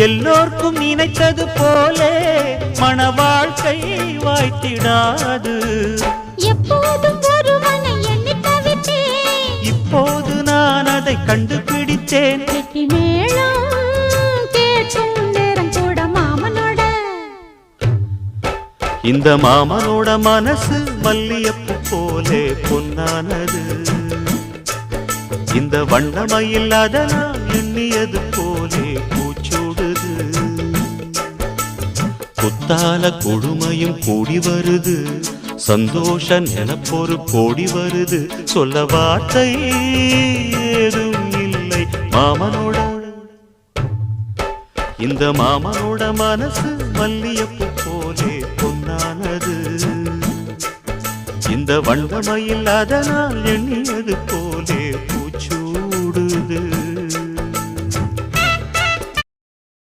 எல்லோர்க்கும் நினைத்தது போலே மன வாழ்க்கை வாய்த்திடாது. எப்போதும் ஒருவனை எண்ணி தவித்தேன், இப்போது நான் அதை கண்டுபிடித்தேன். கெட்டி மேளம் கேட்கும் நேரம் கூட மாமனோட. இந்த மாமனோட மனசு மல்லியப்பு போலே பொன்னானது. இந்த வண்ணமயில் அதனால் எண்ணியது போலே பூச்சூடுது. குத்தால கொடுமையும் கூடி வருது, சந்தோஷ நினப்பொரு கோடி வருது. சொல்ல வார்த்தை ஏதும் இல்லை மாமனோட. இந்த மாமனோட மனசு மல்லியப்பு போலே பொன்னானது. இந்த வண்ணமயில் அதனால் எண்ணியது போலே